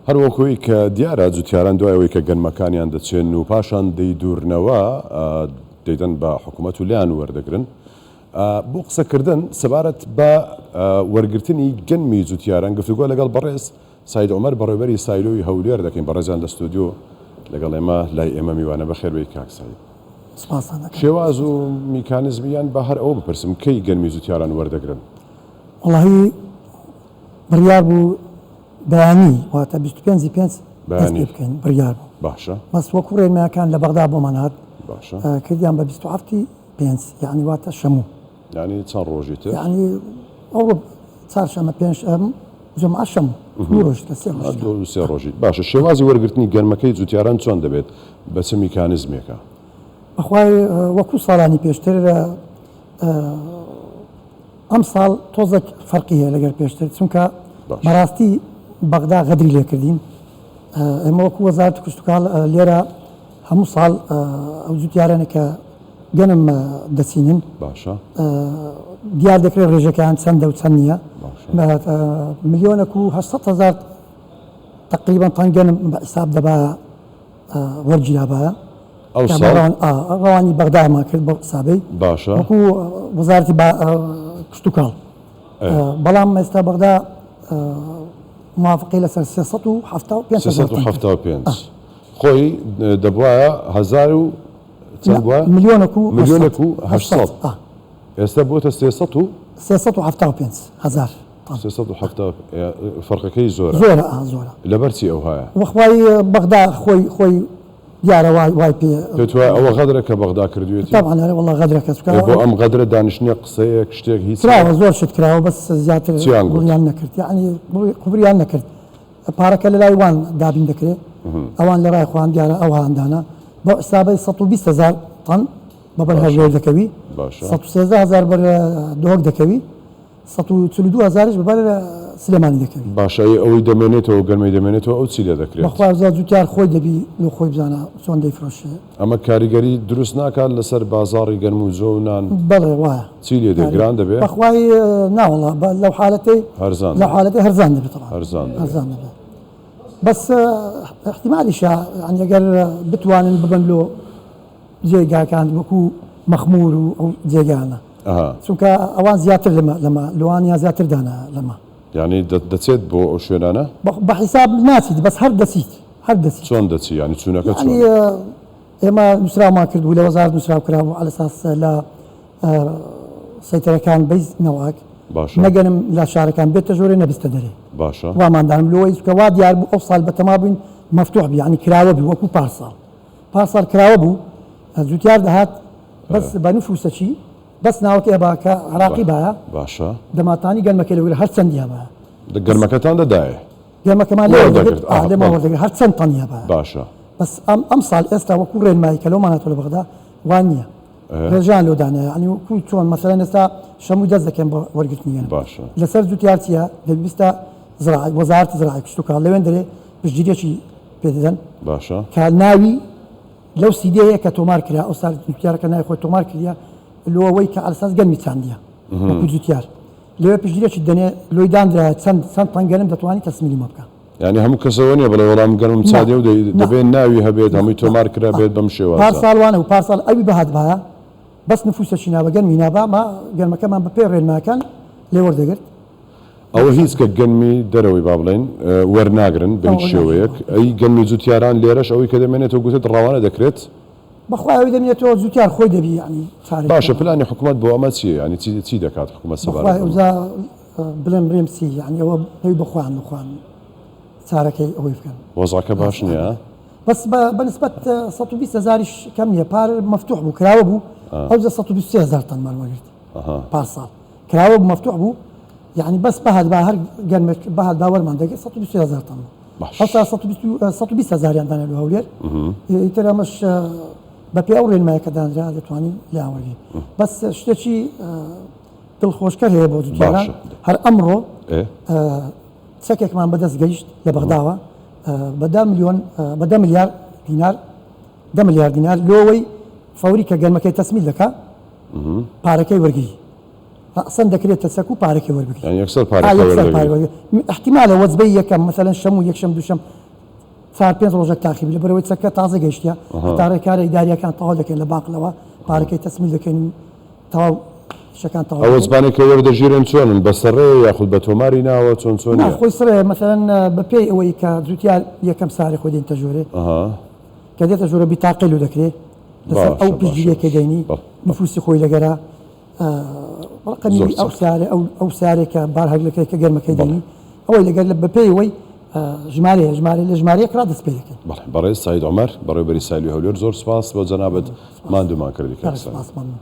هەروەکوی کە دیارە جوتیاران دوایەوەی کە گەنمەکانیان دەچێن و پاشان دەیدورنەوە دەیدەن بە حکوومەت و لیان وەردەگرن بۆ قسەکردن سەبارەت بە وەرگرتنی گەنمی جوتیاران گفتوگۆ لەگەڵ بەڕێز ساید عومەر بەڕێوەبەری سایلۆی هەولێر دەکەین بەڕێزان لە ستودیۆ لەگەڵ ئێمە لای ئێمە میوانە بەخێر بێی کاک ساید. شێواز و میکانیزمیان بە هەر ئەوە بپرسم کەی گەنمی جوتیاران وەردەگرن؟ وەڵاهی بڕیار بوو بەیانی واتە 25 بەیانی بکەین بڕیار بوو. باشە. بەس وەکو ڕێنمایەکان لە بەغدا بۆمان هات باشە کردیان بە 27 یعنی واتە شەموو. یعنی چەند ڕۆژی تر؟ یعنی ئەو چهارشەمە پێنجشەم جمعە شەموو دوو ڕۆژ کە سێ ڕۆژی. باشە شێوازی وەرگرتنی گەنمەکەی جوتیاران چۆن دەبێت بە چ میکانیزمێکە؟ بەخوای وەکو ساڵانی پێشتر ئەم ساڵ تۆزێک فەرقی هەیە لەگەر پێشتر چونکە بەڕاستی بەغدا غەدری لێ کردین ئێمە وەکو وەزارەتی کشتوکاڵ لێرە هەموو ساڵ ئەو جوتیارانە کە گەنم دەچینن باشە دیار دەکرێت ڕێژەکەیان چەندە و چەند نییە ملیۆنێک و 800,000 تقریبا تەن گەنم بە حیساب دەبا وەرگیرابایە ڕەوانی بەغدامان کرد بە حسابەی باشە وەکو وەزارەتی کشتوکاڵ بەڵام ئێستا بەغدا موافقی لەسەر 375 خۆی دەبواە 1000 و چەند بووە؟ ملیۆنێک و 800 ئێستا بۆتە 375,000 فەرقەکەی زۆرە زۆرە لەبەرچی ئەو هەیە وەخوای بەغدا خۆی دیارە وای پێ ئەوە غەدرە کە بەغدا کردوێتی طبعاً وڵا غەدرە کەس بۆ ئەم غەدرە دانیشتنیە قسەیەک شتێک هیچ زۆر شت کراوە بەس زیاتر گوڵیان نەکرد یعنی قوبریان نەکرد پارەکە لە لای وان دابین دەکرێت ئەوان لە ڕای خۆیان دیارە ئەو هاندانە بۆ حسابەی 120,000 تەن بەبەر هەژێر دەکەوی 113,000 بەر دۆک دەکەوی 142,000ش بەبەر سلێمانی دەکەوی. باشە ئەوەی دەمێنێتەوە گەرمەی دەمێنێتەوە ئەو چی لێ دەکرێت؟ بەخوازە جوتیار خۆی دەبی لە خۆی بزانە چۆن دەیفرۆشێ. ئەمە کاریگەری دروست ناکات لەسەر بازاڕی گەرم و زۆ و نان؟ بەڵێ وایە. چی لێ دەگران دەبێت؟ بەخوای ناوەڵا لەو حالەتەی هەرزان دەبێت هەرزان دەبێت. بەس احتیمالیشە ئەگەر بتوانن ببن لۆ جێگاکان وەکو مەخمور و ئەو جێگانە چونکە ئەوان زیاتر لەمە لەوانیا زیاتر دانا لەمە یعنی دەچێت بۆ ئەو شوێنانە بە حیساب ناچیت بەس هەر دەچیت چۆن دەچی ینی چوونەکە چۆن ئێمە نووسرامان کردبوو لە وەزارەت نووسراو کرابوو ئەلەساس لە سەیتەرەکان بەیز نەواک نەگەنم لە شارەکان بێتە ژۆرە نەبستە دەرێ باشە واماندانم لەوەی کە وا دیار بوو ئەو ساڵ بەتەما بووین مەفتوح بوو ینی کراوە بوو وەکو پارساڵ کراوە بوو جوتیار دەهات بەس بە نفوسەچی بەس ناوەکە باکە عراقی باە باشە دەماتانی گەنمەکە لەوێ هەر چەندیا بە گەرمەکەتان دەدایە گەرمەکەمان لێمە وەردەگرێت هەر چەند تەنیا بە باشە بەس ئەم ساڵ ئێستا وەکو ڕێنمایی کە لەومانەوە لە بەغدا وان نییە ڕێژان لۆدانەیە ئەنی وەکو چۆن مەسەلەن ئێستا شەمووی دەست دەکەن بە وەرگرتنیە باشە لەسەر جوتیار چیە دەبیستە زراعی وەزارەتی زراعی کشتوکاڵ لەوێن دەرێ پشتگیریەکی پێدەدەن باشە کە ناوی لەو سیدەیە کە تۆمار کرا ئەو سال جوتیارەکە ناوی خۆی تۆمار کردیا لەوەی کە ئەلساس گەنمی چاندیە وەکو جوتیار لەوێ پشتگیرێکی دەنێ لۆی دانرا چەند تەن گەنم دەتوانانی تەسمیلی مە بکە ینی هەموو کەسەوە نیە بڵێ وەڵام گەرم چادێ و دەبێت ناوی هەبێت هەمووی تۆمار کرا بێت بەم شێوازە پارساڵوانە و پارساڵ ئەوی بەهات بایە بەس نفوسەچی ناوە گەنمی نابا ما گەرمەکەمان بە پێ ڕێنماکان لێ وەردەگرت ئەوە هیچ کە گەنمی دەرەوەی با بڵێن وەرناگرن بە هیچ شێوەیەک ئەی گەنمی جوتیاران لێرەش ئەوەی کە دەمێنێتەوە گوتت ڕەوانە دەکرێت بەخوای دەمێتەوە جوتیار خۆی دەبی ینی باشە پلانی حکوومەت بۆ ئەمە چیە ینی چی دەکات حکوومەت سەبارەت بڵێم برێم چی ینی ئەوە پێی بخوان چارەکەی ئەوەی بکەن وەزعەکە باش نییە بەس بەنسبەت 120,000ش کەم نییە پار مەفتوح بوو کراوە بوو ئەو 123,000 تەنمان وەرگرت پارساڵ کراوە بوو مەفتوح بوو یعنی بەس بەهات با هەر گەنمێک بەهات باوەرمان دەگەێت 123,000 تەن هەستا 120,000یان دانا لە هەولێر ئیتر ئەمەش بە پێ ئەو ڕێنمایەکە دانرا دەتوانین لاوەرگین بەس شتێکی دڵخۆشکەر هەیە بۆ جوتیاران هەر ئەمڕۆ چەکێکمان بەدەست گەیشت لە بەغداوە بە 10 ملیار دینار 10 ملیار دینار لۆوەی فەوری کە گەرمەکەی تەسمیل دەکا پارەکەی وەرگری رأسا دەکرێتە سەک و پارێکی وەربگرێت يعني يكسر یەکسەر بارك پارێ احتیمالە وەزبەی یەکەم مثلا شەم و یەکشەم دووشەم 4-5 ڕۆژێک تاخیب لە بەرەوەی چەکە تازە گەیشتە هەتا ڕێکارە ئیداریەکان تەواو دەکەن لە باقلەوە پارەکەی تەسمیل دەکەن تەواو شەکان تەواو ئەو زبانی کە وەردەگیرن چۆنن بەسەڕێ یاخود بە تۆماری ناوە چۆن چۆنیە خۆی سڕێ مثلا بە پێی ئەوەی کە زووتیار یەکەم ساری خۆ دێنتە ژۆرێ کە دێتە ژۆرە بیتاقیل و دەکرێت لەسەر ئەو پشتگیریەکە دێنی نفوسی خۆی لەگەرە ڕقمی ئەو سارێکە بارهەگلەکەی کە گەرمەکەی دێنی ئەوەی لەگەر بە پێی ئەوەی ژمارە لە ژمارەیەک ڕادەست پێ دەکەن بەڕێز سعید عومەر بەڕێوەبەری سایلی هەولێر زۆر سپاس بۆ جەنابەت ماندوومان کردی. سپاس مەمنون.